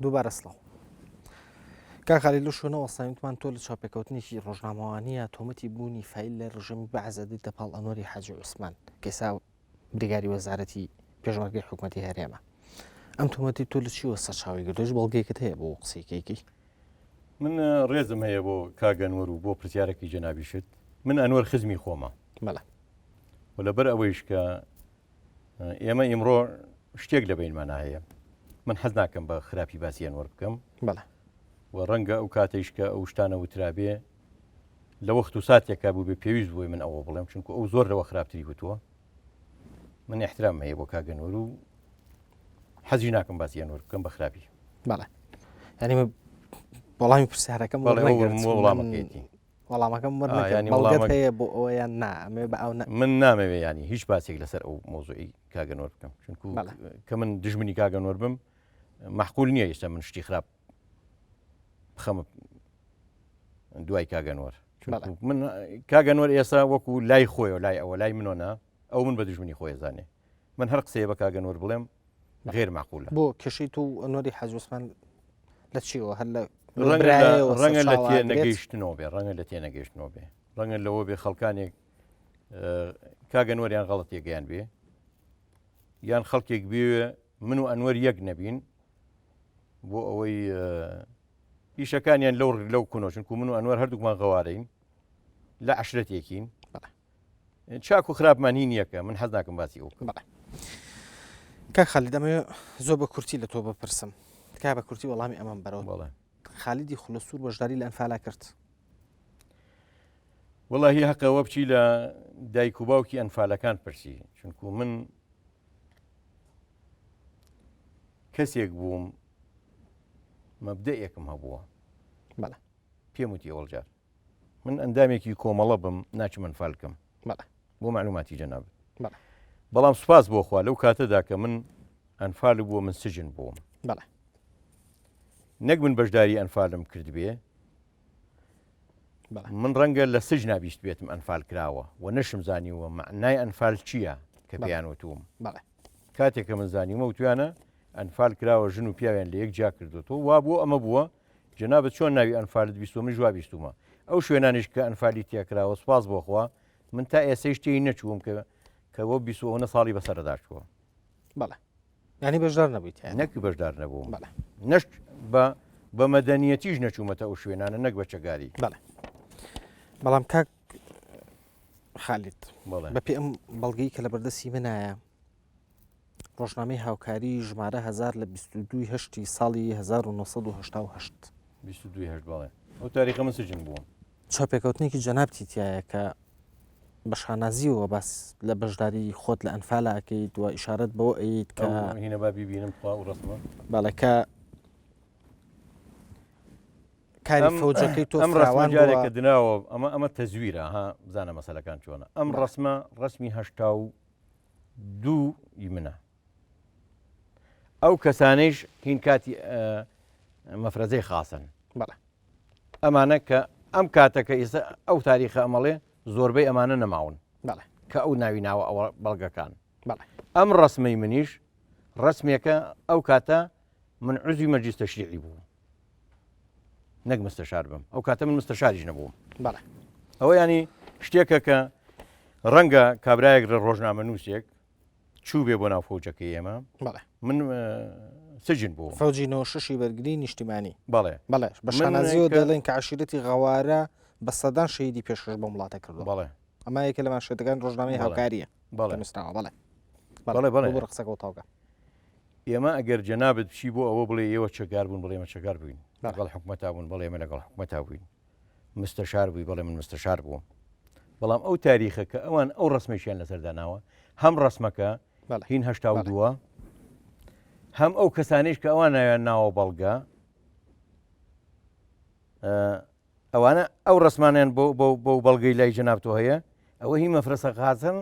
دووبارە سڵاو. کاخالی لە شوێنەوە سامیتمان تۆ لە چاپێکەوتنیشی ڕۆژنامەوانیە تۆمەتی بوونی فیل لە ڕژەمی بەعزەدی دەپاڵ ئەنوەری حاجی عوسمان کەسا بریگاری وەزارەتی پێشمەرگەی حکوومەتی هەرێمە. ئەم تۆمەتی تۆ لە چیوە سەرچاوی گرتوش بەڵگەیەکت هەیە بۆ قسەیەکێکی؟ من ڕێزم هەیە بۆ کاگەنوەر و بۆ پرسیارێکی جەنابیشت. من ئەنوەر خزمی خۆمە. بەڵێ. و لەبەر ئەوەیش کە ئێمە ئیمڕۆ شتێک لە بینمانە هەیە. من حەز ناکەم بە خراپی باسی ئەنوەر بکەم. بەڵێ. و ڕەنگە ئەو کاتەیش کە ئەو شتانە وترابێ لە وەخت و ساتێکا بوو بێ پێویست بووی من ئەوە بڵێم چونکە ئەو زۆر لەوە خراپتری وتووە. من احترام هەیە بۆ کاگەنوەر و حەزی ناکەم باسی ئەنوەر بکەم بە خراپی. بەڵێ. ینی وەڵامی پرسیارەکەم وەڵامەکەیتی. وەڵامەکەم بەڵگەت هەیە بۆ ئەوەیان نامێ بە ئەو من نامەوێ ینی هیچ باسێک لەسەر ئەو مۆزوعی کاگەنوەر بکەم چونکو کە من دژمنی کاگەنوەر بم مەحقول نییە ئێستا من شتی خراپ بخەمە دوای کاگەنوەر. من کاگەنوەر ئێستا وەکو لای خۆیەوە لای ئەوە لای منۆنا ئەو من بە دژمنی خۆی زانێ. من هەر قسەیە بە کاگەنوەر بڵێم غێر مەعقولە. بۆ کێشەی تو ئەنوەری حاجی عوسمان لە چیەوە هەر لە ڕەنگە لە تێ نەگەیشتنەوە بێ ڕەنگە لە تێ نەگەیشتنەوە بێ ڕەنگە لەوە بێ خەڵکانێک کاگەنوەریان غەڵەت یەکیان بێ یان خەڵکێک بێ من و ئەنوەر یەک نەبین بۆ ئەوەی ئیشەکانیان لەو کونۆچن و من و ئەنوەر هەردووکمان غەوارەین لە عەشرەتێکین چاک و خراپمان هین یەکە. من حەز ناکەم باسی ئەو بکەم. کاک خالید دەمەوێت زۆر بە کورتی لە تۆ بپرسم تکا بە کورتی وەڵامی ئەمان بەرەوە. بەڵێ. خالیدی خولەسوور بەشداری لە ئەنفالا کرد. وەڵاهی حەقەوە بچی لە دایک و باوکی ئەنفالەکان پرسی چونکو من کەسێک بووم مەبدەئێکم هەبووە. بەڵێ. پێم وتی ئەوەڵجار من ئەندامێکی کۆمەڵە بم ناچم ئەنفالکەم. بەڵێ. بۆ معلوماتی جەنابێت. بەڵێ. بەڵام سوپاس بۆ خوا لەو کاتەدا کە من ئەنفال بووە من سجن بووم. بەڵێ. نەک من بەشداری ئەنفالم کرد بێ من ڕەنگە لە سجن نابیست بێتم ئەنفال کراوە و نەشم زانیوە معنای ئەنفال چییە کە پێیان وتوم. کاتێک کە من زانیومە وتوانە ئەنفال کراوە ژن و پیاویان لە یەک جا کردوەوە وا بووە ئەمە بووە جەنابەت چۆن ناوی ئەنفالت بیستومە جواب بیستومە ئەو شوێنانیش کە ئەنفالی تێکراوە سوپاس بۆخوا من تا ئێسەی شتێی نەچووم کەەوە 29 ساڵی بەسەرداشتووە. بەڵێ. ینی بەشدار نەبوویت نەکی بەشدار نەبووم. نەشت بە مەدەنیەتیش نەچوومەتە ئەو شوێنانە نەک بە چەگاری. بەڵێ. بەڵام کاک خالید بە پێ ئەم بەڵگەی کە لە بەردەستی منایە ڕۆژنامەی هاوکاری ژمارە 1000 لە 22 هەشتی ساڵی 1970 22 بەڵێ ئەو تاریخە من سجن بووم. چاپێکەوتنێکی جەنابتی تایە کە بە شانازیەوە باس لە بەشداری خۆت لە ئەنفالە ئەەکەیت و ئیشارەت بەوە ئەیت کە هینە با بیبینم خوا و ڕستمە باڵەکە کاری فەوجەکەی تۆ ئەم ڕسمەجارێکە دناوە ئەمە تەزویرە ها بزانە مەسەلەکان چۆنە ئەم ڕسمە ڕسمی 82 منە ئەو کەسانەیش هین کاتی مەفرەزەی خاسن. بەڵێ. ئەمانە کە ئەم کاتەکە ئێستا ئەو تاریخە ئەمەڵێ زۆربەی ئەمانە نەماون. بەڵێ. کە ئەو ناوی ناوە ئەوە بەڵگەکان. بەڵێ. ئەم ڕسمەی منیش ڕسمێکە ئەو کاتە من عزوی مەجلیس تەشریعی بوو نەک مستەشار بم ئەو کاتە من مستەشاریش نەبووم. بەڵێ. ئەوە ینی شتێکە کە ڕەنگە کابرایەک لە ڕۆژنامە نووسێک چوو بێ بۆ ناو فەوجەکەی ئێمە. بەڵێ. من سجن بووم فەوجی 96 بەرگری نیشتیمانی. بەڵێ. بەڵێ بە شانازیەوە دەڵێن کە عەشیرەتی غەوارە بە سەدان شەهیدی پێشکەش بۆ وڵاتە کردووە. بەڵێ. ئەمە یەکە لە ماشێتەکان ڕۆژنامەی هاوکاریە. بەڵێ. بەڵێ. بەڵێ. بۆ ڕقسەکە و تاوگە. ئێمە ئەگەر جەنابەت بچی بۆ ئەوە بڵێ ئێوە چەگار بوون بڵێمە چەگار بووین لەگەڵ حکومەتا بوون بڵێ ئێمە لەگەڵ حکومەتا بووین مستەشار بووی بڵێ من مستەشار بووم. بەڵام ئەو تاریخە کە ئەوان ئەو ڕسمێکیان لەسەرداناوە هەم ڕسمەکە هین 82 هەم ئەو کەسانیش کە ئەوان ناویان ناوە بەڵگە ئەوانە ئەو ڕسمانیان بۆ بەڵگەی لای جەنابتۆ هەیە ئەوە هی مەفرەسە خازن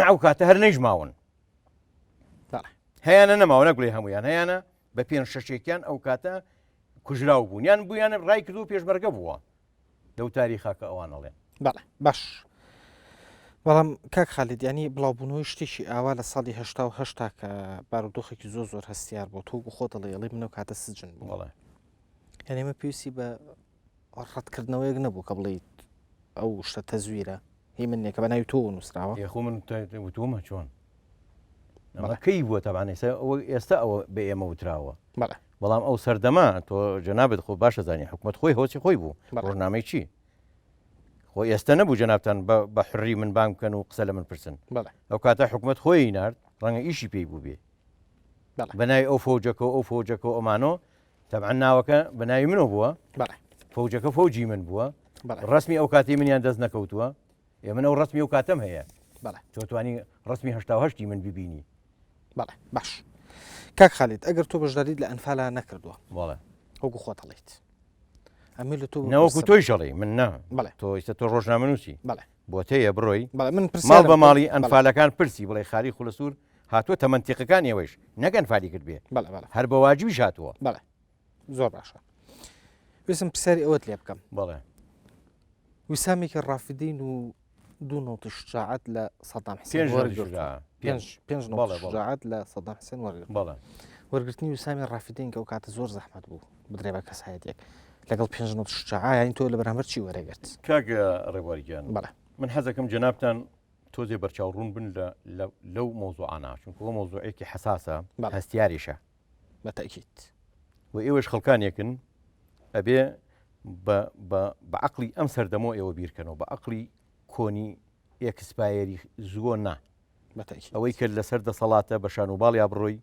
ئەو کاتە هەر نەیژماون هەیەە نەماوە نەگوڵێ هەمویان هەیەە بە پێنج شەشێکیان ئەو کاتە کوژراو بوون یان بوویان ڕای کردو پێشمەرگە بووە لەو تاریخاکە ئەوانەڵێن. بەڵێ باش بەڵام کاک خالید ینی بڵاوبوونەوەی شتێکی ئاوا لە ساڵی هەشتا کە بارودۆخێکی زۆر هەستیار بۆ تۆ خۆ دەڵێڵی منەوە کاتە سجن بوو یانێمە پێویستی بە ڕەتکردنەوەیەک نەبوو کە بڵیت ئەو شتە تەزویرە هی منێکە بە ناوی تۆ نووسراوە یخۆ من وتومە چۆن کەی بووە تەبان ئێستا ئەوە بە ئێمە وتراوە بەڵام ئەو سەردەما تۆ جەنابێت خۆ باشە زانانی حکومت خۆی هۆچی خۆی بوو ڕۆژنامەی چی خۆ ئێستا نەبوو جەنابان بە حڕی من بام بکەن و قسە لە من پرسن ئەو کاتە حکومت خۆی نرد ڕەنگە ئیشی پێی بوو بێ بەنای ئەو فۆجەکە ئەو فۆجەکە ئەمانۆ تەبعەن ناوەکە بەناوی منەوە بووە فۆجەکە فۆجی من بووە ڕسمی ئەو کاتی منیان دەست نەکەوتووە من ئەو ڕسمی ئەو کاتەم هەیە تۆتوانی ڕسمی هەشتی من ببینی باش کاک خالید ئەگەر تۆ بەشداریت لە ئەنفالا نەکردووە وەکو خۆ دەڵێیت ئەمە لە تۆ نەوەکو تۆی شەڵی من نا تۆ ئێستا تۆ ڕۆژنامە نووسی بۆ تەیە بڕۆی من ماڵ بە ماڵی ئەنفالەکان پرسی بڵێ خالی خولەسوور هاتووە تەمەنتیقەکان ئێوەش نەگەن فالی کرد بێ هەر بە واجبیش هاتووە زۆر باشە ویسم پرسیاری ئەوەت لێ بکەم بەڵێ وسامێکی ڕافدین و دوو نۆتە شجاعەت لە سەدام حسێن شجاعەت لە سەدام حسێن وەرگرتنی وسامی ڕافدین کە ئەو کاتە زۆر زەحمەت بوو بدرێ بە کەسایەتێک لەگەڵ 5 نۆتە شجاعە یانی تۆ لە بەرامبەر چی وەرەگرت کاکە ڕێبواریگیان من حەزەکەم جەنابتان تۆزێ بەرچاوڕوون بن لەو مۆزوعانە چونکە ئەو مۆزوعێکی حەساسە هەستیاریشە بەتەکیت و ئێوەش خەڵکانێکن ئەبێ بە عەقڵی ئەم سەردەمۆ ئێوە بیرکەنەوە بە عەقڵی کۆنی ئێکسپایەری زووە نا ئەوەی کرد لەسەر دەسەڵاتە بە شانوباڵیا بڕۆی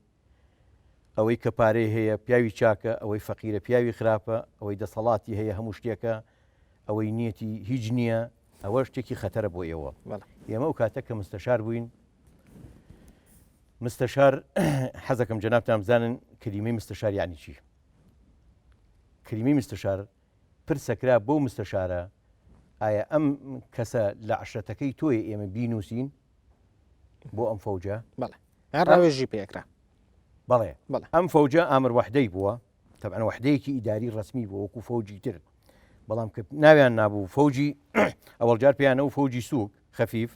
ئەوەی کە پارەی هەیە پیاوی چاکە ئەوەی فەقیرە پیاوی خراپە ئەوەی دەسەڵاتی هەیە هەموو شتێکە ئەوەی نیەتی هیچ نییە ئەوە شتێکی خەتەرە بۆ ئێوە ئێمە ئەو کاتە کە مستەشار بووین مستەشار حەزەکەم جەنابتان بزانن کلیمەی مستەشار یعنی چی کلیمەی مستەشار پرسەکرا بۆ مستەشارە ئایا ئەم کەسە لە عشرەتەکەی تۆی ئێمە بینوسین بۆ ئەم فەوجە ڕاوێژی پێکرا بەڵێ ئەم فەوجە ئامر وەحدەی بووە تەبعەن وەحدەیەکی ئیداری ڕسمی بووە وەکو فەوجی تر بەڵام کە ناویان نابوو فەوجی ئەوەڵجار پێیانەوە فەوجی سووک خەفیف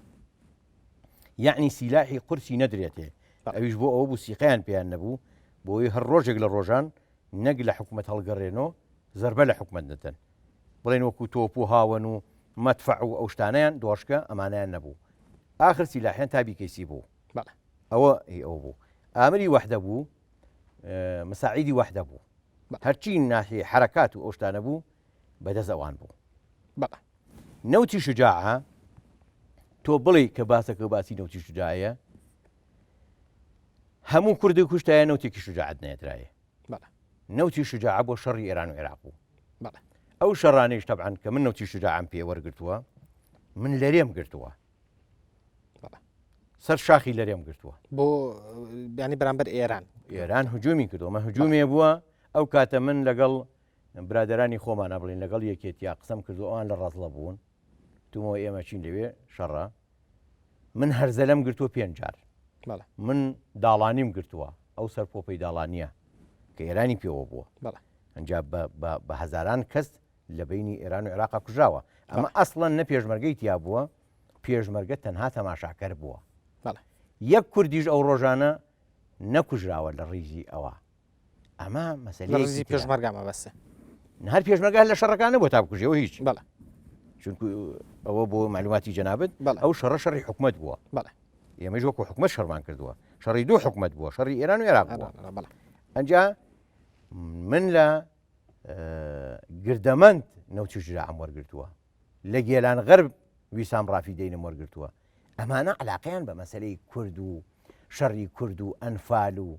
یعنی سیلاحی قورسی نەدرێتێ ئەویش بۆ ئەوە بوو سیقیان پێیان نەبوو بۆی هەر ڕۆژێک لە ڕۆژان نەک لە حکومەت هەڵگەڕێنەوە زەربە لە حکومەت دەدەن بڵێن وەکو تۆپ و هاون و مەدفع و ئەو شتانەیان دۆشکە ئەمانیان نەبوو ئاخر سیلاحیان تابی کەیسی بوو ئەوە ئەو بوو ئامری وەحدە بوو مساعیدی وەحدە بوو هەرچی ناحیە حرەکات و ئەو شتانە بوو بەدەست ئەوان بوو نەوتی شجاعە تۆ بڵێ کە باسەکە باسی نەوتی شجاعەیە هەموو کوردی کوشتایە نەوتێکی شجاعەت نێترایە نەوتی شجاعە بۆ شەڕی ئێران و عێراق بوو ئەو شەڕانەیش تەبعەن کە من نەوتی شجاعەم پێ وەرگرتووە من لەرێم گرتووە سەر شاخی لەرێم گرتووە بۆ ینی بەرامبەر ئێران هجومی کردومە هجومێ بووە ئەو کاتە من لەگەڵ برادرانی خۆمانە بڵین لەگەڵ یەکێتیا قسەم کردو ئەوان لە ڕازڵە بوون تومەوە ئێمە چین لەوێ شەڕە من هەرزەلەم گرتووە 5 جار من داڵانیم گرتووە ئەو سەر پۆپەی داڵانیە کە ئێرانی پێوە بووە ئەنجا بە هەزاران کەس لە بینی ئێران و عێراق کوژراوە ئەمە ئەسڵەن نە پێشمەرگەی تیا بووە پێشمەرگە تەنها تەماشاکەر بووە یەک کوردیش ئەو ڕۆژانە نەکوژراوە لە ڕیزی ئەوە ئەمە مەسەلەی پێشمەرگامە بەسە هەر پێشمەرگە لە شەڕەکانە بۆ تا بکوژێەوە هیچ چونکو ئەوە بۆ معلوماتی جەنابەت ئەو شەڕی حکومەت بووە ئێمەش وەکو حکومەت شەڕمان کردووە شەڕی دوو حکومەت بووە شەڕی ئێران و عێراق بووە ئەنجا من لە گردەمەند نەوتی شجاعەم وەرگرتووە لە گێلان غەرب ویسام ڕافیدەینم وەرگرتووە ئەمانە علاقەیان بە مەسەلەی کورد و شەڕی کورد و ئەنفال و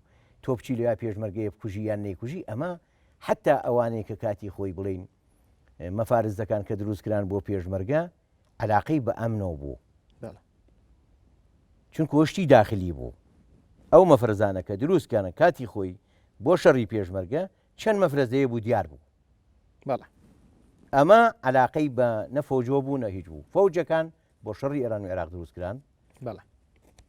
تۆ بچی لەوێ پێشمەرگەیە بکوژی یان نەیکوژی ئەمە حتا ئەوانەیە کە کاتی خۆی بڵین مەفارزەکان کە دروستکران بۆ پێشمەرگە علاقەی بە ئەمنەوە بوو چونکە وشتی داخلی بوو ئەو مەفرزانە کە دروستکانە کاتی خۆی بۆ شەڕی پێشمەرگە چەند مەفرەزەیە بوو دیار بوو ئەمە علاقەی بە نەفۆجۆ بوو نە هیچ بوو فەوجەکان بۆ شەڕی ئێران و عێراق دروستکران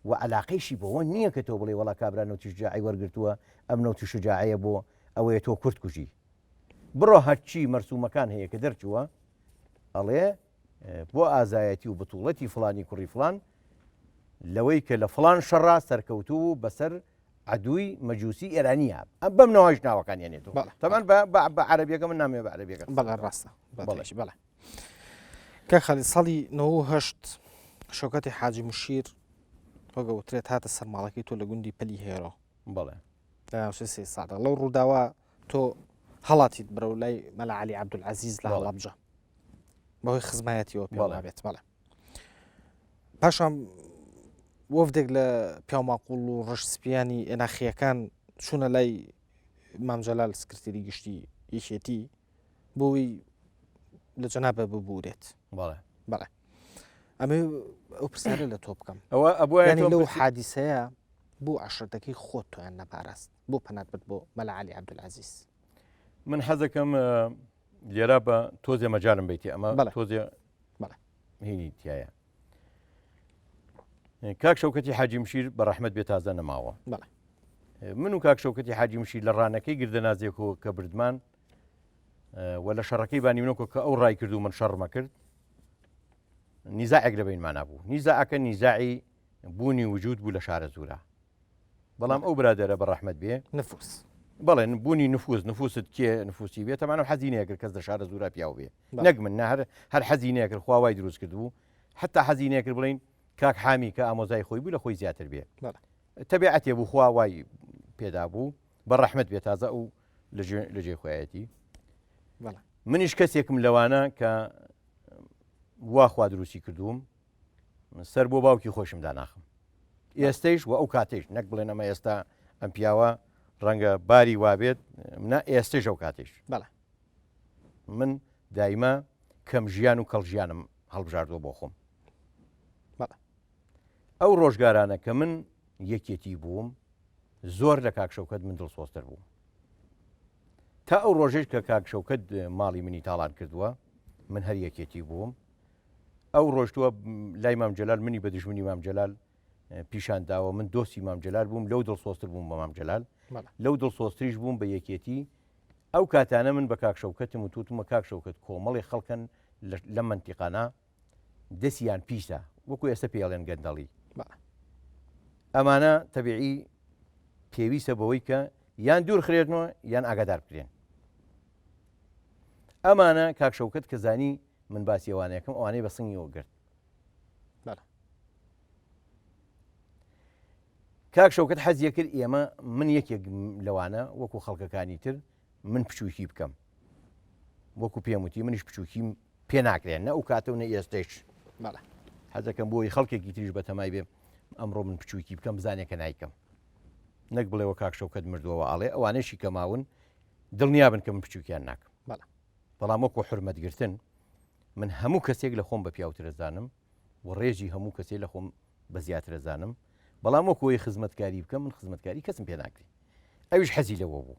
و علاقەیشی بەوە نییە کە تۆ بڵێ وڵا کابرا نەوتی شجاعی وەرگرتووە ئەم نەوتی شجاعەیە بۆ ئەوەیە تۆ کورد کوژی بڕۆ هەرچی مەرسومەکان هەیە کە دەرچووە ئەڵێ بۆ ئازایەتی و بتوڵەتی فلانی کوڕی فلان لەوەی کە لە فلان شەڕا سەرکەوتوو بەسەر عدووی مەجووسی ئێرانیە ئەم بەم نەوەش ناوەکانیانێتەوە تەمان بە عەرەبیەکە من نامێ بە عەرەبیەکە بەڵێ ڕاستە بەڵێ کە خەلی ساڵی 98 شۆکەتی حاجی موشیر وەگەوترێت هاتە سەرماڵەکەی تۆ لە گوندی پەلی هێرۆ بەڵێ سێ ساڵە لەو ڕووداوە تۆ هەڵاتیت بەرەو لای مەلا عەلی عەبدولعەزیز لە هەڵەبجە بەهۆی خزمایەتیەوە پێڵابێت بەڵێ پاشان وەفدێک لە پیاماقوڵ و ڕەشسپیانی ئێناخیەکان چوونە لای مامجەلال سکرتێری گشتی یەکێتی بۆی لە جەنابە ببورێت بەڵێ ئەمە ئەو پرسیارە لە تۆ بکەم ئەوە لەو حادیسەیە بۆ عەشرەتەکەی خۆت تۆیان نەپاراست بۆ پەنات برد بۆ مەلا عەلی عەبدولعەزیز من حەزەکەم لێرە بە تۆزێ مەجارم بیتی ئەمە تۆزێ هینی تایە کاک شەوکەتی حاجی مشیر بە ڕەحمەت بێ تازە نەماوە من و کاک شەوکەتی حاجی مشیر لە ڕانەکەی گردەنازێکەوە کە بردمان و لە شەڕەکەی بانیمنۆکە کە ئەو ڕای کرد و من شەڕمە کرد نیزاعێک لە بینمان نبوو نیزاعەکە نیزاعی بوونی وجود بوو لە شارە زورە بەڵام ئەو برادەرە بە ڕەحمەت بێ نفوس بەڵێ بوونی نفوست کێ نفوسی بێت تەمانە حەزینەیەکرد کەس لە شارە زورا پیاو بێ نەک من هەر حەزینەیەکرد خواوای دروست کرد بوو حتا حەزینەیەکرد بڵین کاک حامی کە ئامۆزای خۆی بوو لە خۆی زیاتر بێ تەبیعەتێ بوو خواوای پێدا بوو بە ڕەحمەت بێت تازە ئەو لە جێ خۆیەتی منیش کەسێکم لەوانە کە وا خوا دروستی کردووم سەر بۆ باوکی خۆشم داناخم ئێستەیش و ئەو کاتێش نەک بڵێن ئەمە ئێستا ئەم پیاوە ڕەنگە باری وابێت منە ئێستێش ئەو کاتێش من دایمە کەم ژیان و کەڵ ژیانم هەڵبژاردووە بۆ خۆم ئەو ڕۆژگارانە کە من یەکێتی بووم زۆر لە کاک شەوکەت من دڵسۆزتر بووم تا ئەو ڕۆژێش کە کاک شەوکەت ماڵی منی تاڵان کردووە من هەر یەکێتی بووم ئەو ڕۆژتووە لای مامجەلال منی بە دژمنی مامجەلال پیشان داوە من دۆستی مامجەلال بووم لەو دڵسۆزتر بووم بە مامجەلال لەو دڵسۆزتریش بووم بە یەکێتی ئەو کاتانە من بە کاک شەوکەتم و تووتمە کاک شەوکەت کۆمەڵی خەڵکن لە منتیقانە دەستیان پیسە وەکو ئێستا پێڵێن گەندەڵی ئەمانە تەبیعی پێویستە بەوەی کە یان دوور خرێنەوە یان ئاگادار بکرێن ئەمانە کاک شەوکەت کە زانی من باسی ئەوانەیەکەم ئەوانەی بە سنگیەوە گرت کاک شەوکەت حەزیە کرد ئێمە من یەکێک لەوانە وەکو خەڵکەکانی تر من پچووکی بکەم وەکو پێم وتی منیش پچووکیم پێ ناکرێن نە ئەو کاتە و نە ئێستش حەزەکەم بۆی خەڵکێکی تریش بە تەمای بێ ئەمڕۆ من پچووکی بکەم بزانێکە نایکەم نەک بڵێەوە کاک شەوکەت مردووەوە ئاڵێ ئەوانەشی کە ماون دڵنیابن کە من پچووکیان ناکەم بەڵام وەکو حورمەتگرتن من هەموو کەسێک لە خۆم بە پیاوترەزانم و ڕێژی هەموو کەسێک لە خۆم بە زیاترەزانم بەڵام وەکۆی خزمەتکاری بکەم من خزمەتکاری کەسم پێ ناکری ئەویش حەزی لەوە بوو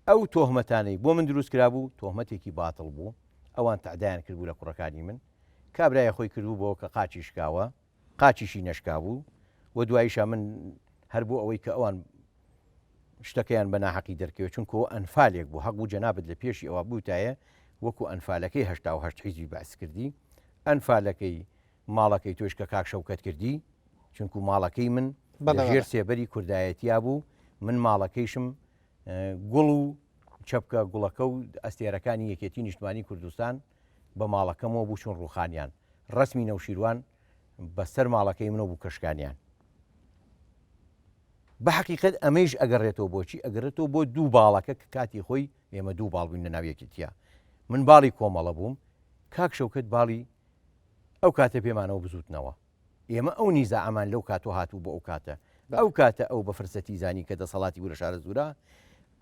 ئەو تۆهمەتانەی بۆ من دروست کرابوو تۆهمەتێکی باتڵ بوو ئەوان تەعدایان کردبوو لە کوڕەکانی من کابرایە خۆی کردبوو بۆ کە قاچی شکاوە قاچیشی نەشکا بوو و دواییشە من هەر بۆ ئەوەی کە ئەوان شتەکەیان بە ناحەقی دەرکەوێت چونکە ئەنفالێک بوو حەق بوو جەنابەت لە پێشی ئەوە بووتایە وەکو ئەنفالەکەی 1970 حیزبی باس کردی ئەنفالەکەی ماڵەکەی تۆش کە کاک شەوکەت کردی چونکو ماڵەکەی من ژێر سێبەری کوردایەتیا بوو من ماڵەکەیشم گوڵ و چەپکە گوڵەکە و ئەستێرەکانی یەکێتی نیشتمانی کوردستان بە ماڵەکەمەوە بوو چون ڕوخانیان ڕسمی نەوشیروان بەسەر ماڵەکەی منەوە بوو کەشکانیان بە حەقیقەت ئەمەش ئەگەڕێتەوە بۆچی ئەگەڕێتەوە بۆ دوو باڵەکە کە کاتی خۆی ئێمە دوو باڵ بووین لە ناو یەکێتیە من باڵی کۆمەڵە بووم کاک شەوکەت باڵی ئەو کاتە پێمانەوە بزوتنەوە ئێمە ئەو نیزا ئەمان لەو کاتۆ هاتوو بۆ ئەو کاتە ئەو کاتە ئەو بە فرسەتی زانی کە دەسەڵاتی بوو لە شارە زورا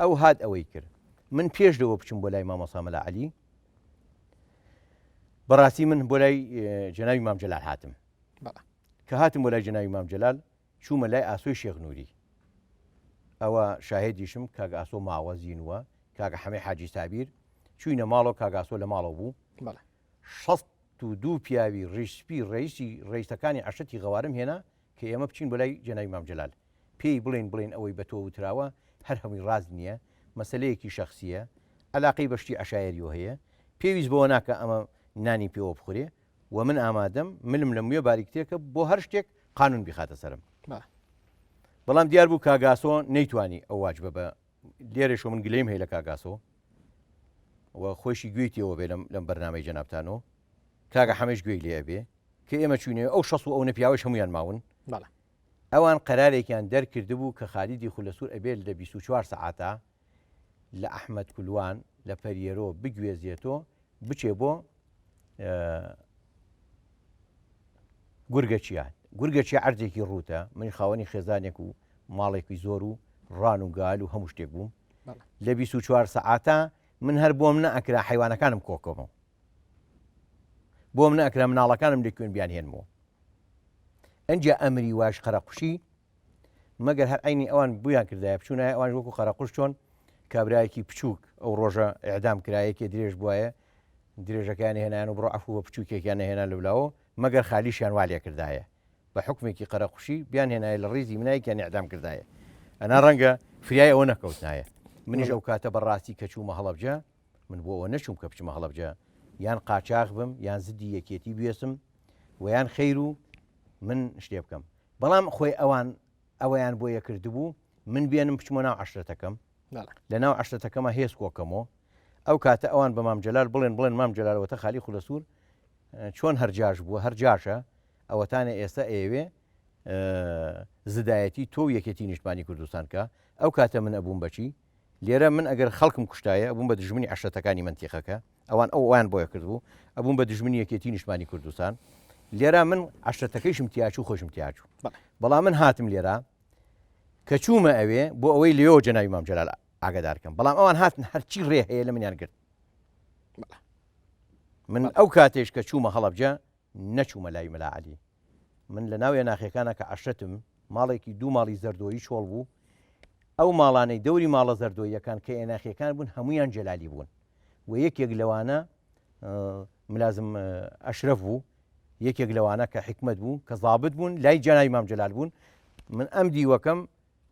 ئەو هات ئەوەی کرد من پێش لەوە بچم بۆ لای مامۆستا مەلا عەلی بەڕاستی من بۆ لای جەنابی مامجەلال هاتم کە هاتم بۆ لای جەنابی مامجەلال چوومە لای ئاسۆی شێخ نووری ئەوە شاهێدیشم کاک ئاسۆ ماوە زیینووە کاکە حەمەی حاجی سابیر چووینە ماڵەوە کاک ئاسۆ لە ماڵەوە بوو 62 پیاوی ڕیشپی ڕئیسی ڕئیسەکانی عەشەتی غەوارم هێنا کە ئێمە بچین بۆ لای جەنابی مامجەلال پێی بڵێن ئەوەی بە تۆ وتراوە هەر هەمووی ڕاز نییە مەسەلەیەکی شەخسیە عەلاقەی بەشتی عەشایەریەوە هەیە پێویست بەوە ناکە ئەمە نانی پێوە بخورێ و من ئامادەم ملم لە موێ باریکتێکە بۆ هەر شتێک قانون بیخاتە سرم بەڵام دیار بوو کاگاسۆ نەیتوانی ئەو واجبە بە لێرەشەوە من گلەیم هەیە لە کاگاسۆ و خۆشی گوێیتەوە بێ لەم بەرنامەی جەنابتانەوە کاگە حەمەش گوێی لێ بێ کە ئێمە چوینەوە ئەو شەس و ئەو نەپیاوەش هەمویان ماون ئەوان قەرارێکیان دەرکردبوو کە خالیدی خولەسوور ئەبێت لە 24 سەعاتە لە ئەحمەد کولوان لە پەریێرۆ بگوێزیێتەوە بچێ بۆ گورگەچیان گورگەچی عەرزێکی ڕوتە منی خاوەنی خێزانێک و ماڵێکی زۆر و ڕان و گال و هەموو شتێک بووم لە 24 سەعاتە من هەر بۆم نەئەکرا حیوانەکانم کۆکەمەوە بۆم نەئەکرا مناڵەکانم لە کوێن بیان هێنمەوە ئەنجا ئەمری واش قەرەقوشی مەگەر هەر عینی ئەوان بویان کردایە بچوونایە ئەوان وەکو قەرەقوش چۆن کابرایەکی بچووک ئەو ڕۆژە ئیعدام کرایەکی درێژ بواە درێژەکانی هێنایان و بڕۆ عەفو بە بچووکێکیان نەهێنا لەولاوە مەگەر خالیشیان والێ کردایە بە حکمێکی قەرەقوشی بیان هێنایە لە ڕیزی منایەکیان ئیعدام کردایە ئەنا ڕەنگە فریای ئەوە نەکەوتنایە منیش ئەو کاتە بەڕاستی کە چوومە هەڵەبجە من بۆ ئەوە نەچووم کە بچمە هەڵەبجە یان قاچاق بم یان زدی یەکێتی بێسم و یان خەیر و من شتێ بکەم بەڵام خۆی ئەوەیان بۆ یەکردبوو من بێنم بچمە ناو عەشرەتەکەم لە ناو عەشرەتەکەمە هێز کۆکەمەوە ئەو کاتە ئەوان بە مام جەلال بڵێن مام جەلالەوەتە خالی خولەسوور چۆن هەرجاش بووە هەرجاشە ئەوەتانە ئێستا ئێوێ زدایەتی تۆ و یەکێتی نیشتمانی کوردستان کە ئەو کاتە من ئەبووم بەچی لێرە من ئەگەر خەڵکم کوشتایە ئەبووم بە دژمنی عەشرەتەکانی منتیقەکە ئەوان ئەویان بۆیە کردبوو ئەبووم بە دژمنی یەکێتی نیشتمانی کوردستان لێرە من عەشرەتەکەیشم تیاچوو خۆشم تیاچوو بەڵام من هاتم لێرە کە چوومە ئەوێ بۆ ئەوەی لێەوە جەناوی مام جەلال ئاگادارکەم بەڵام ئەوان هاتن هەرچی ڕێ هەیە لە منیان کرد من ئەو کاتێش کە چوومە هەڵەبجە نەچوومە لای مەلا عەلی من لە ناوێ ناخیەکانە کە عەشرەتم ماڵێکی دوو ماڵی زەردۆیی شۆڵ بوو ئەو ماڵانەی دەوری ماڵە زەردۆیەکان کە ئێناخیەکان بوون هەمویان جەلالی بوون و یەکێک لەوانە ملازم ئەشرەف بوو یەکێک لەوانە کە حکمت بوو کە زابط بوون لای جەناوی مام جەلال بوون من ئەم دیوەکەم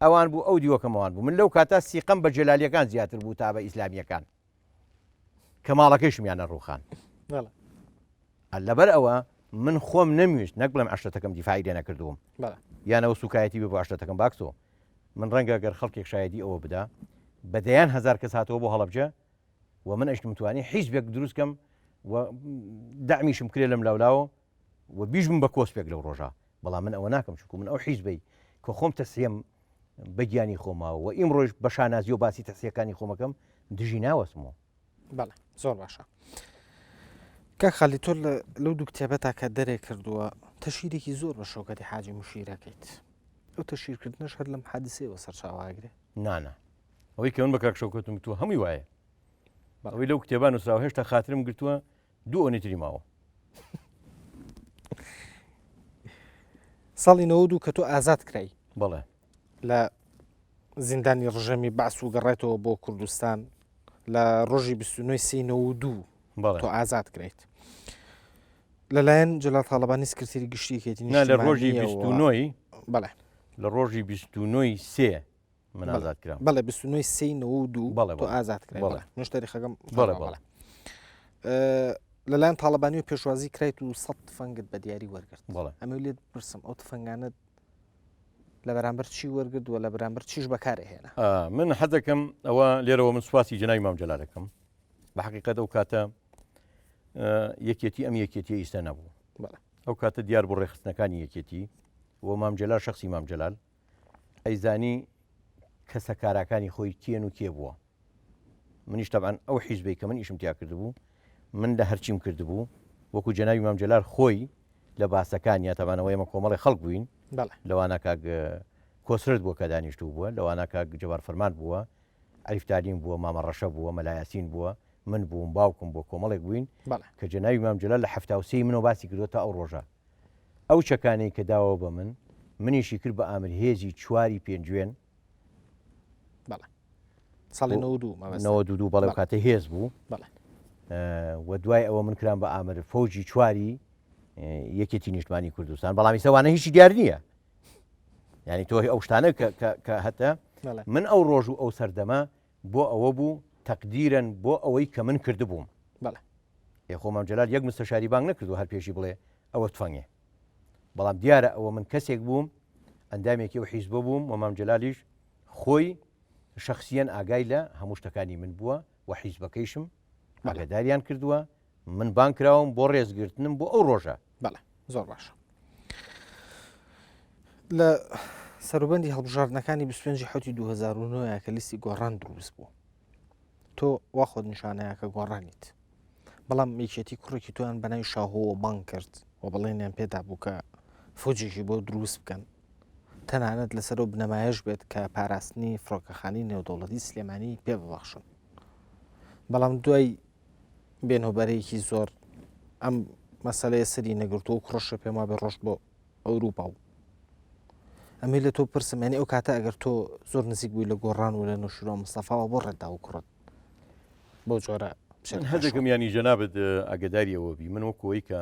ئەوان بوو ئەو دیوەکەمەوان بوو من لەو کاتە سیقەم بە جەلالیەکان زیاتر بوو تا بە ئیسلامیەکان کە ماڵەکەیشمیانە ڕووخان لەبەر ئەوە من خۆم نەمویست نەک بڵێم عەشرەتەکەم دیفاعی لێ نەکردووم یانەوە سوکایەتی بێ بۆ عەشرەتەکەم باکسۆ من ڕەنگە گەر خەڵکێک شایەتی ئەوە بدا بە دەیان هەزار کەس هاتەوە بۆ هەڵەبجە و من ئەشتم توانی حیزبێک دروستکەم و داعمیشم کرێ لەم لاولاوە و بیژم بە کۆسپێک لەو ڕۆژە بەڵام من ئەوە ناکەم چکو من ئەو حیزبەی کە خۆم تەسیەم بەگیانی خۆماوە و ئیمڕۆژ بە شانازی و باسی تەسیەکانی خۆمەکەم دژی ناوەسمەوە بەڵێ زۆر باشە کە خالی تۆ لەو دوو کتێبەتا کە دەرێ کردووە تەشیرێکی زۆر بە شۆکەتی حاجی موشیرەکەیت ئەو تەشیرکردنەش هەر لەم حادسەیەوە سەرچاواگرێ نانە ئەوەی کە من بە کاک شەوکەتم تو هەمووی وایە ئەوەی لەو کتێبان نووسراوە هێشتا خاترم گرتووە دوو ئۆنێتری ماوە ساڵی 92 کە تۆ ئازاد کرای بەڵێ لە زیندانی ڕژەمی بەعس و گەڕێتەوە بۆ کوردستان لە ڕۆژی 29 سی 92 تۆ ئازاد کرێت لەلایەن جەلال تاڵەبانی سکرتێری گشتیەکێتی لە ڕۆژی 29 بەڵێ لە ڕۆژی 29 سێ من ئازاد کرام بەڵێ 29 سی 92 تۆ ئازاد کرێت نوێژ تاریخەکەم بەڵێ لەلایەن تاڵەبانی و پێشوازی کرایت و 100 تفەنگت بە دیاری وەرگرت ئەمە لێت پرسم ئەو تفەنگانت لە بەرامبەر چی وەرگرت و لە بەرامبەر چیش بەکارێ هێنا من حەزەکەم ئەوە لێرەوە من سواسی جەناوی مام جەلالەکەم بە حەقیقەت ئەو کاتە یەکێتی ئەم یەکێتی ئیستا نەبوو ئەو کاتە دیار بۆ ڕێخستنەکانی یەکێتی و مام جەلال شەخسی مام جەلال ئەیزانی کەسە کاراکانی خۆی کێن و کێ بووە منیش تەبعەن ئەو حیزبەی کە من ئیشم تیا کردبوو من لە هەرچیم کردبوو وەکو جەناوی مام جەلال خۆی لە باسەکان یا تەبانەوە ئێمە کۆمەڵی خەڵک بووین لەوانە کاک کۆسرت بووە کە دانیشتوو بووە لەوانە کاک جەبار فەرمان بووە عەریفتالین بووە مامە ڕەشە بووە مەلا یاسین بووە من بووم باوکم بۆ کۆمەڵێک بووین کە جەناوی مام جەلال لە 73 منەوە باسی کردووە تا ئەو ڕۆژە ئەو چەکانەی کە داوە بە من منیشی کرد بە ئامر هێزی چواری پێنجوێن ساڵی 92 بەڵێ کاتە هێز بوو و دوای ئەوە من کرام بە ئامر فەوجی چواری یەکێتی نیشتمانی کوردستان بەڵامی سەوانە هیچی دیار نییە ینی تۆ ئەو شتانە کە هەتە من ئەو ڕۆژ و ئەو سەردەمە بۆ ئەوە بوو تەقدیرن بۆ ئەوەی کە من کردبووم خۆمام جەلال یەک مستەشاری بانگ نەکردو هەر پێشی بڵێ ئەوە تفەنگێ بەڵام دیارە ئەوە من کەسێک بووم ئەندامێکی و حیزبە بووم و مام جەلالیش خۆی شخصیان ئاگای لە هەموو شتەکانی من بووە و حیزبەکەیشم ئاگاداریان کردووە من بان کراوم بۆ ڕێزگرتنم بۆ ئەو ڕۆژە. بەڵێ زۆر باشە. لە سەروبەندی هەڵبژاردنەکانی 25 حوتی 2009 کە لیستی گۆڕان دروست بوو تۆ وا خۆت نیشانەیە کە گۆڕانیت بەڵام میکێتی کوڕێکی تویان بەناوی شاهۆوە بانگ کرد و بڵێنیان پێدا بوو کە فۆجێکی بۆ دروست بکەن تەنانەت لەسەرەوە بنەمایش بێت کە پاراستنی فڕۆکەخانی نێودەوڵەتی سلێمانی پێ ببەخشن بەڵام دوای بێنەوبەرەیەکی زۆر ئەم مەسەلەیە سەری نەگرتو و کوڕەشە پێما بێ ڕۆژ بۆ ئەوروپا و ئەمێ لە تۆ پرسمێنی ئەو کاتە ئەگەر تۆ زۆر نزیک بووی لە گۆڕان و لە نەشورۆ مستەفاوە بۆ ڕێدا و کوڕت بۆ جۆرە هەردەکەم ینی جەنابەت ئاگداریەوە بی من وەکۆی کە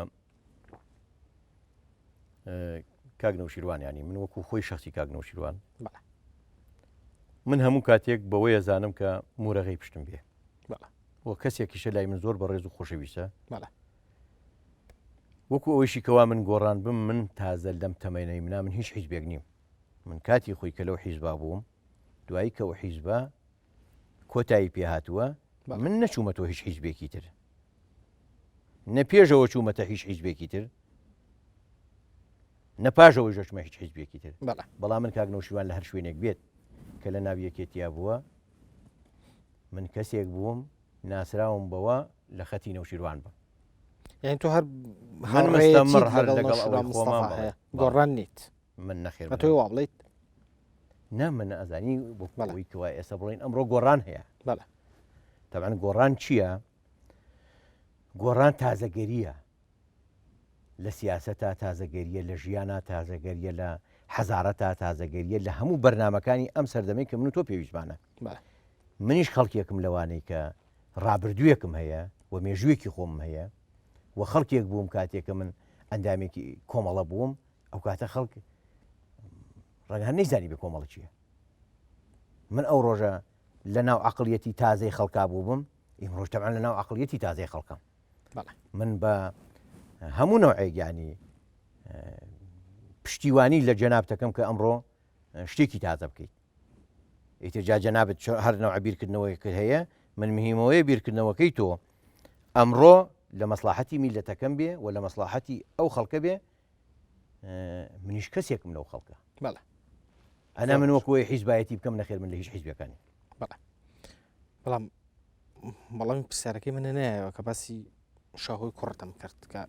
کاک نەوشیروان ینی من وەکو خۆی شخصی کاک نەوشیروان من هەموو کاتێک بەوەی ئەزانم کە مورەغی پشتم بێ وە کەسێکیشە لای من زۆر بەڕێز و خۆشەویستە وەکو ئەوەیشی کەوا من گۆڕان بم من تازە لەم تەمەینەی منا من هیچ حیزبێک نیم من کاتی خۆی کە لەو حیزبا بووم دوایی کەەوە حیزبە کۆتایی پێ هاتووە من نەچوومەتەوە هیچ حیزبێکی تر نە پێشەوە چوومەتە هیچ حیزبێکی تر نە پاژەوەی ژەچمە هیچ حیزبێکی تر بەڵام من کاک نەوشیروان لە هەر شوێنێک بێت کە لە ناو یەکێتیا بووە من کەسێک بووم ناسراوم بەوە لە خەتی نەوشیروان بم یعنی تۆ هەر هەر لەگەڵ گۆڕان نیت من نەخێر تۆی وا بڵیت نا من ئەزانی بۆی کەوا ئێستا بڵین ئەمڕۆ گۆڕان هەیە تەبعاً گۆڕان چییە؟ گۆڕان تازەگەریە لە سیاسەتە تازەگەریە لە ژیانە تازەگەریە لە حەزارەتە تازەگەریە لە هەموو بەرنمەکانی ئەم سەردەمەی کە من و تۆ پێویستمانە منیش خەڵکێکم لەوانەی کە ڕابردوویەکم هەیە و مێژوویەکی خۆم هەیە و خەڵکێک بووم کاتێککە من ئەندامێکی کۆمەڵە بووم ئەو کاتە خەڵک ڕەنگە نەیزانی بێ کۆمەڵە چییە من ئەو ڕۆژە لە ناو عقلیەتی تازەی خەڵکا بوو بم ئیمڕۆژ تەبعاً لە ناو عقلیەتی تازەی خەڵکەم من بە هەموو نەوعێک ینی پشتیوانی لە جەنابەتەکەم کە ئەمڕۆ شتێکی تازە بکەیت ئیتر جەنابەت هەر نەوع بیرکردنەوەی هەیە من مهمەوەی بیرکردنەوەکەی تۆ ئەمڕۆ لە مەسلحەتی میلەتەکەم بێ و لە مەسلحەتی ئەو خەڵکە بێ منیش کەسێکم لەو خەڵکە ئەنا من وەکوی حیزبایەتی بکەم نەخێر من لە هیچ حیزبەکانی بەڵام بەڵامی پرسیارەکەی منە نایەوە کە باسی شاهۆی کوڕتم کرد کە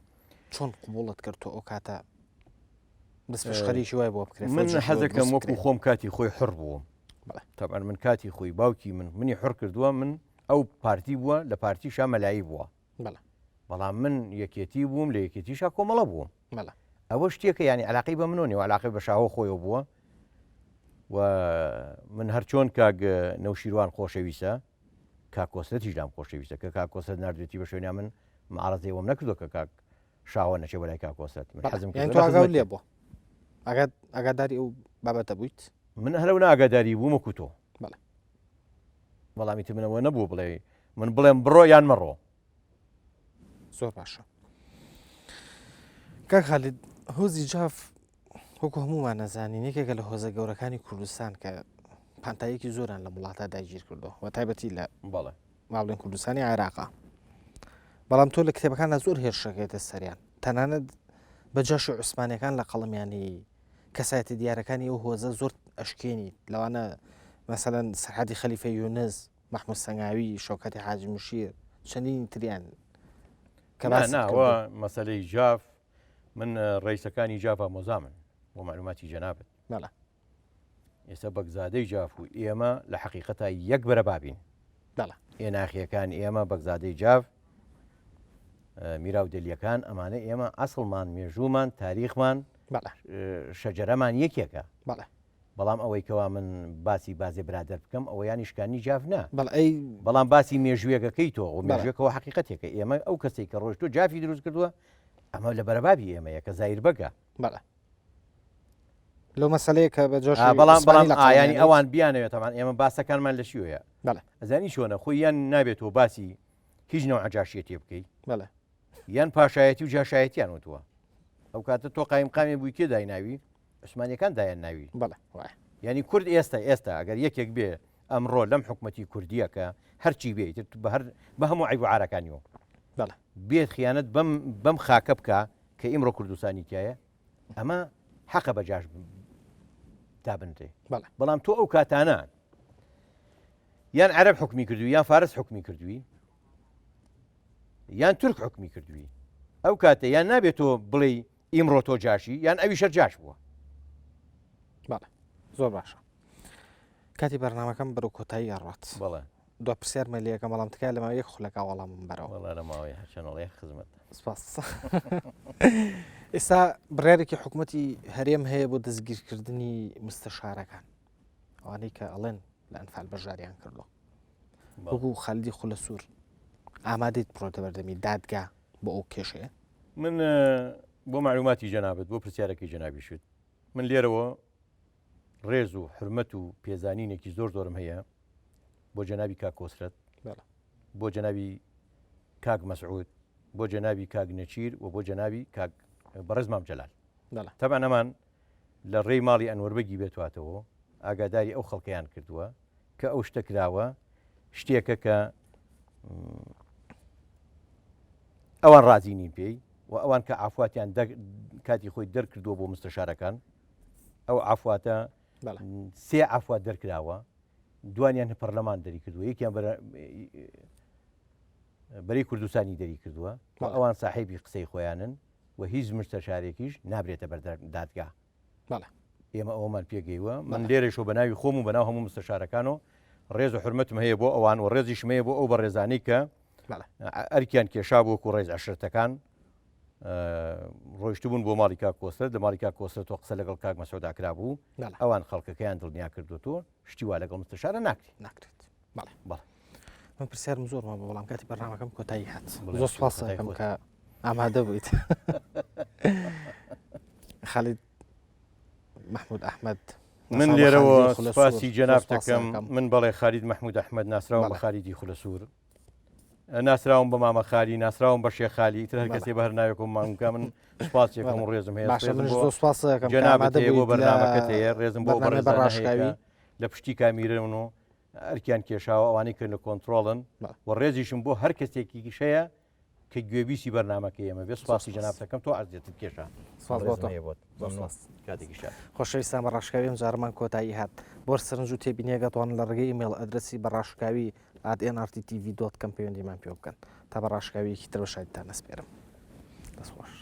چۆن قوبوڵت کرد تۆ ئەو کاتە دەست پێشخەریکی وای بۆ بکرێت من حەزەکەم وەکو خۆم کاتی خۆی حڕ بووم تەبعاً من کاتی خۆی باوکی منی حڕ کردووە من ئەو پارتی بووە لە پارتیشا مەلایی بووە بەڵام من یەکێتی بووم لە یەکێتیشا کۆمەڵە بووم ئەوە شتێکە ینی علاقی بە منۆنی و علاقی بە شاهۆ خۆیەوە بووە و من هەر چۆن کاک نەوشیروان خۆشەویستە کاکۆسەتیش لام خۆشەویستە کە کاکۆسەت نردێتی بە شوێنیا من معارەزەی وەم نەکردو کە کاک شاوە نەچێ بەلای کاکۆسەت من حەزم کرد لێ بووە ئاگاداری ئەو بابەتە بوویت من هەرەو ئاگاداری بوومە کوتۆ بەڵامی تر منەوە نەبوو بڵێ من بڵێم بڕۆ یان مەڕۆ زۆر باشە کاک خالید هۆزی جاف وەکو هەمومان نەزانین یەکێکە لە هۆزە گەورەکانی کوردستان کە پانتاییەکی زۆران لە وڵاتە داگیر کردەوە و تایبەتی لە ماڵێن کوردستانی عێراقا بەڵام تۆ لە کتێبەکانە زۆر هێرشەکەیتە سەریان تەنانەت بە جەش عوسمانیەکان لە قەڵەمیانی کەسایەتی دیارەکانی ئەو هۆزە زۆر ئەشکێنی لەوانە مەسەلەن سەرحەدی خەلیفە یونس محمود سەنگاوی شەوکەتی حاجی موشیر چەندین تریان ناوە مەسەلەی جاف من ڕئیسەکانی جافا مۆزامن بۆ معلوماتی جەنابەت ئێستا بەگزادەی جاف و ئێمە لە حەقیقەتە یەک بەرە بابین ئێناخیەکان ئێمە بەگزادەی جاف میراودلیەکان ئەمانە ئێمە ئەسڵمان مێژوومان تاریخمان شەجەرەمان یەکێکە بەڵام ئەوەی کەوا من باسی بازێ برادر بکەم ئەوە یانی شکانی جاف نا بەڵام باسی مێژوویەکەکەی تۆ و مێژوێکەوە حەقیقەتێکە ئێمە ئەو کەسێک کە ڕۆژ تۆ جافی دروست کردووە ئەمە لە بەرەبابی ئێمەیە کە زایر بەگە لەو مەسەلەیە کە بە جۆش بەڵام ئاینی ئەوان بیانەوێت تەمان ئێمە باسەکانمان لە شیوەیە ئەزانی چۆنە خۆی یان نابێتەوە باسی هیچ نەوع عەجاشیەتێ بکەیت یان پاشایەتی و جاشایەتیان وتووە ئەو کاتە تۆ قایمقامی بووی کێ دایناوی عوسمانیەکان دایان ناوی ینی کورد ئێستا ئەگەر یەکێک بێ ئەمڕۆ لەم حکوومەتی کوردیەکە هەرچی بێت بە هەموو عیب و عارەکانیەوە بێت خیانەت بەم خاکە بکە کە ئیمڕۆ کوردستانی تایە ئەمە حەقە بەجاش دابنرێ بەڵام تۆ ئەو کاتانە یان عەرەب حکمی کردووی یان فارس حکمی کردووی یان تورک حکمی کردووی ئەو کاتە یان نابێت تۆ بڵێ ئیمڕۆ تۆ جاشی یان ئەوی شەر جاش بووە زۆر باشە کاتی بەرنامەکەم بەرەو کۆتایی گەڕات بەڵێ دو پرسیارمە لەکە بەڵام تکای لەمە یەک خولەکە وەڵامم بەرەوە لەماوەی هەچەنەڵێ خزمەت سپاس ئێستا بڕیارێکی حکوومەتی هەرێم هەیە بۆ دەستگیرکردنی مستەشارەکان ئەوانەی کە ئەڵێن لە ئەنفال بەژاریان کردو وەکو خەلدی خولە سوور ئامادەیت پرۆتە بەردەمی دادگا بۆ ئەو کێشەیە من بۆ معلوماتی جەنابەت بۆ پرسیارەکەی جەنابی شوت من لێرەوە ڕێز و حرمەت و پێزانینێکی زۆرم هەیە بۆ جەنابی کاک کۆسرەت بۆ جەنابی کاک مەسعود بۆ جەنابی کاک نەچیر و بۆ جەنابی کاک بەڕێز مام جەلال تەبع نەمان لە ڕێی ماڵی ئەنوەربەگی بێتواتەوە ئاگاداری ئەو خەڵکەیان کردووە کە ئەو شتە کراوە شتێکە کە ئەوان ڕازی نین پێی و ئەوان کە ئافواتیان کاتی خۆی دەرکردووە بۆ مستەشارەکان ئەو ئافواتە سێ ئافوات دەرکراوە دوانیان پەرلەمان دەری کردووە یەکیان بەری کوردستانی دەری کردووە و ئەوان ساحیبی قسەی خۆیانن و هیچ مستەشارێکیش نابرێتە بەر دادگا ئێمە ئەومان پێگەیوە من لێرەشەوە بە ناوی خۆم و بەناو هەموو مستەشارەکانەوە ڕێز و حرمەتم هەیە بۆ ئەوان و ڕێزیشمەیە بۆ ئەو بە ڕێزانەی کە ئەرکیان کێشا بۆکو ڕێز عەشرەتەکان ڕۆیشتبوون بۆ ماڵی کاک کۆسرەت لە ماڵی کاک کۆسرەت تۆ قسە لەگەڵ کاک مەسعود کرابوو ئەوان خەڵکەکەیان دڵنیا کردوتۆ شتی وا لەگەڵ مستەشارە ناکرێت من پرسیارم زۆرمە بە بەڵام کاتی بەرنامەکەم کۆتایی هات زۆر سوپاس دەکەم کە ئامادە بوویت خالید محمود ئەحمەد من لێرەوە سوپاسی جەناب دەکەم من بەڵێ خالید محمود ئەحمەد ناسراوم بە خالیدی خولە سوور ناسراوم بە مامە خالی ناسراوم بە شێخ خالی تر هەر کەسێ بە هەر ناوێکم مانگوکە من سوپاسێکم و ڕێزم هەیە جەنابەت هەیە بۆ بەرنامەکەت هەیە ڕێزم بۆ بەڕێزانەکەوی لە پشتی کامیرەون و ئەرکیان کێشاوە ئەوانەی کرد لە کۆنتترۆڵن و ڕێزیشم بۆ هەر کەسێکی شەیە کە گوێبیسی بەرنامەکە ئێمە بێ سوپاسی جەناب دەکەم تۆ عەرزێتت کێشە خۆشەویستان بە ڕاشکاویم جارمان کۆتایی هات بۆ سەرنج و تێبینیەگەتوان لە ڕێگەی ئیمێل ئەدرسی بە ڕاشکاوی @nrttv.com پەیوەندیمان پێ بکەن تا بە ڕاشکاویەکی تر بە شایدتان نەسپێرم دەستخۆش.